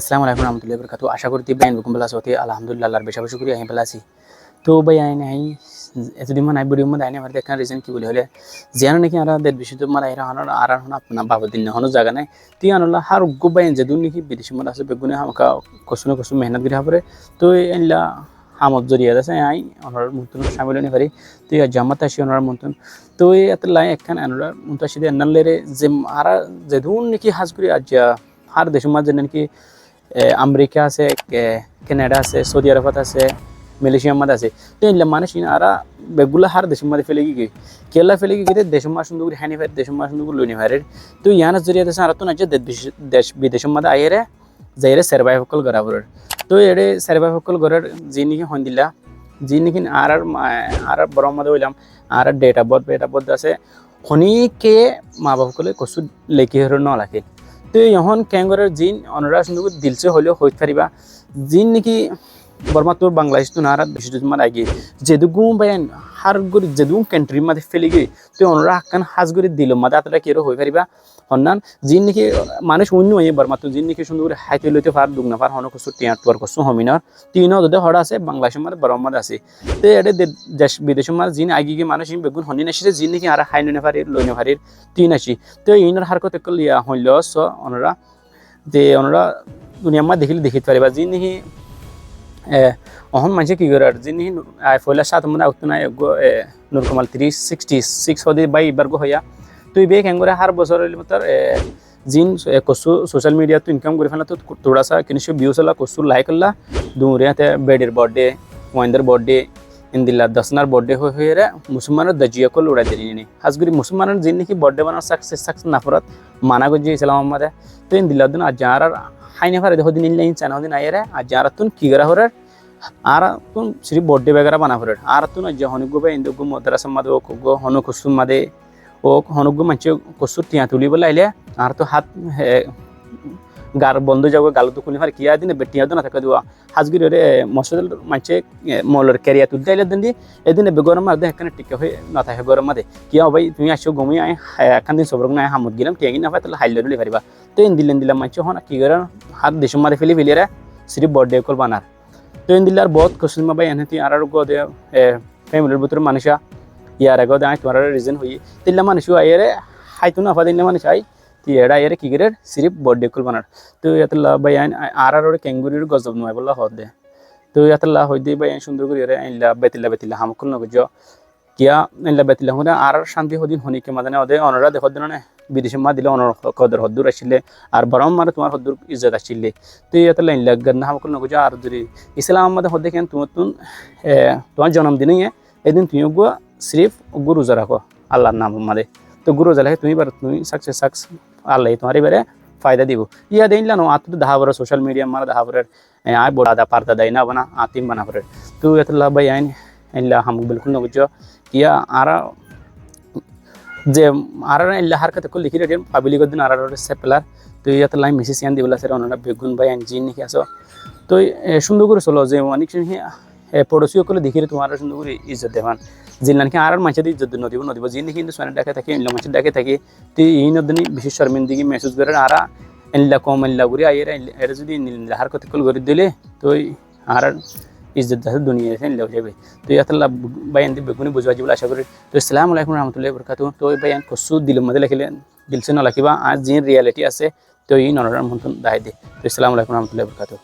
আসসালামু আলাইকুম রহমতুল্লাহি বরকাতু। আশা করি বাইন বুকুম বেলা সতে আলহামদুলিল্লাহ আল্লাহর বেশা বেশি করি আমি বেলা আছি। তো ভাই আইন আই এতদিন মানে ভিডিও মধ্যে আইনে আমার দেখা রিজন কি বলি হলে জানো নাকি আর দেড় বেশি তো মানে এরা হনার আর হন আপনার বাবা দিন হনো জায়গা নাই তুই আনলা হার গোবাইন যে দুন নাকি বিদেশি মধ্যে আছে বেগুনে আমাকে কষ্ট কষ্ট মেহনত করে হাবরে তো এলা আমত জড়িয়ে আছে আই ওনার মতন সামিল হতে পারি তুই জামাত আসি ওনার মতন তো এত লাই একখান আনলার মুতাশিদে আনলেরে যে আর যে দুন নাকি হাজ করি আজ হার দেশের মাঝে নাকি আমেরিকা আছে, কানাডা আছে, সৌদি আরব আছে, মালয়েশিয়ার মধ্যে আছে। তো এই মানুষ আরা বেগুলা হার দেশের মধ্যে ফেলে গিয়ে কেলা ফেলে গিয়ে দেশের মাস সুন্দর হ্যানি ফার দেশের মাস সুন্দর লইনি ফারের তো ইয়ানা জরিয়া দেশে আর তো না যে দেশ বিদেশের মধ্যে আইরে যাইরে সার্ভাইভ কল গরাবরের তো এড়ে সার্ভাইভ কল গরার যিনি হন্দিলা যিনি কিন আর বড় মধ্যে হইলাম আর ডেট অফ বার্থ আছে খনিকে মা বাপ কলে কসু লেখি হর ন লাগে তো এখন ক্যাঙ্গরের জিন অনরা সুন্দর দিলছে হলেও হইতে পারিবা জিন নাকি বর্মা তোর বাংলাদেশ তো নারা বেশি তোমার আগে যেদুগু বাইন হার গরি যেদুগু কান্ট্রির মাঝে ফেলে গিয়ে তো অনরা হাক্কান হাজ করে দিল মাদে আতটা কেরো হয়ে পারিবা হন্নান জিন নাকি মানুষ অন্য হয়ে বর্মা তো জিন নাকি সুন্দর হাইতে লইতে পার দুগ না পার হন কসু টিয়ার কসু হমিনার তিন যদি হড় আছে বাংলাদেশের মাঝে বর্মা মাঝে আছে তো এটা দেশ বিদেশের মাঝে জিন আগে গিয়ে মানুষ বেগুন হনি নাসিছে জিন নাকি আর হাই ননে পারি লইনে পারির তিন আসি তো ইনার হার কত লিয়া হইল স অনরা যে ওনারা দুনিয়ার মধ্যে দেখিতে পারিবা যিনি অহন মানুষে কি করে যিনি ফয়লা সাত মানে আউট নাই নরকমাল 366 হদি বাই বার্গ হইয়া তুই বে কেঙ্গরে হার বছর মতর জিন কসু সোশ্যাল মিডিয়া তো ইনকাম করে ফেলা তো থোড়া সা কিনশো ভিউজ হলা কসু লাইক হলা দুরিয়াতে বেডের বার্থডে ওয়াইন্দার বার্থডে ইন্দিল্লা দশনার বার্থডে হয়ে রে মুসলমানের দজিয়া কল উড়াই দিলি নি হাজগুড়ি মুসলমানের যিনি কি বার্থডে বানার সাকসেস নাফরত মানা গজি ইসলাম আমাদের তো ইন্দিল্লা দিন আজ যার হাইনে ফারে দেখো দিন ইনলাইন চানা দিন আইরে আজ যার তুন কি করা হরে আর তুন সিরি বার্থডে বেগারা বানা হরে আর তুন আজ হনুগো বে ইন্দুগো মদ্রাসা মাদে ও গো হনু কুসুম মাদে ও হনুগো মানছে কসুর টিয়া তুলি বলে আইলে আর তো হাত গার বন্ধ যাবো গালো তো খুনি ফার কিয়া দিনে বেটিয়া দো না থাকে দিওয়া হাজগিরি রে মসজিদ মানছে মলর ক্যারিয়া তুলতে আইলে দিন দি এদিনে বেগরম মাদে এখানে টিকে হয়ে না থাকে গরম মাদে কিয়া ভাই তুমি আসো গমি আই এখান দিন সবরক না হামুদ গিলাম টিয়াগি না পাই তাহলে হাইলে লই পারিবা তো ইন দিলাম মানছে হন কি করে হাত দেশম মাদে ফেলি রে সিরি বার্থডে কল বানার তো ইন দিলার বহুত কসুমা ভাই এনতি আর গো দে ফ্যামিলির ভিতর মানুষা ইয়ার আগে আই তোমার রিজন হই তিল্লা মানুষ আইরে হাইতু না ফাদিন মানুষ আই এরা এর কি করে সিরিপ বার্থডে কল বানার তো এতলা ভাই আর ক্যাঙ্গুরির গজব নয় বলা হদ দে তো এতলা হই দে ভাই সুন্দর করে এরা আইলা বেতিলা হামকুল নগজ কিয়া আইলা বেতিলা হনে আর শান্তি হদিন হনিকে মাদানে ওদে অনরা দেখো দিন না বিদেশে মা দিলে অনর কদর হদ্দুর আসলে আর বরম মানে তোমার হদ্দুর ইজ্জত আসলে তো এতলা আইলা গন্না হামকুল নগজ আর যদি ইসলাম আমাদের হদে কেন তোমার জন্মদিনে এদিন তুমি গো সিরিফ গো রোজা রাখো আল্লাহর নাম মাদে তো গুরু জ্বালাই তুমি সাকসেস আল্লাহ তোমার এবারে ফায়দা দিব ইয়া দেন নো আত তো দাহাবর সোশ্যাল মিডিয়া মারা দাহাবর আয় বড়া পারতা দেয় না বানা আতিম বানা করে তো এতলা ভাই আইন ইল্লা হাম বিলকুল নগজ ইয়া আর যে আর ইল্লা হার কথা কো লিখি রে পাবলি গদিন আর সেপলার তো এতলা মেসেজ ইয়ান দিবলা স্যার ওনারা বেগুন ভাই আইন জিন কি আসো তো সুন্দর করে চলো যে অনেক পড়োশিও কলে দেখি তোমার সুন্দর করে ইজ্জত দেবান জিল্লানকে আর মানুষের ইজ্জত নদিব জিন কিন্তু সোনার ডাকে থাকে ইনলা মানুষের ডাকে থাকে তো এই নদিনী বিশেষ শর্মিন্দিগি মেসেজ করে আর এনলা কম এনলা করে আইরা এরা যদি হার কথা কল করে দিলে তো আর ইজ্জত আছে দুনিয়া এনলা যাবে তো ইয়াতলা বাইন দি বেগুনি বুঝবা বলে আশা করি তো আসসালামু আলাইকুম রহমতুল্লাহি বরকাতু তো বাইন কসু দিল মধ্যে লিখলে দিলছে না লাকিবা আর জিন রিয়ালিটি আছে তো এই নরার মতন দাই দে তো আসসালামু আলাইকুম রহমতুল্লাহি বরকাতু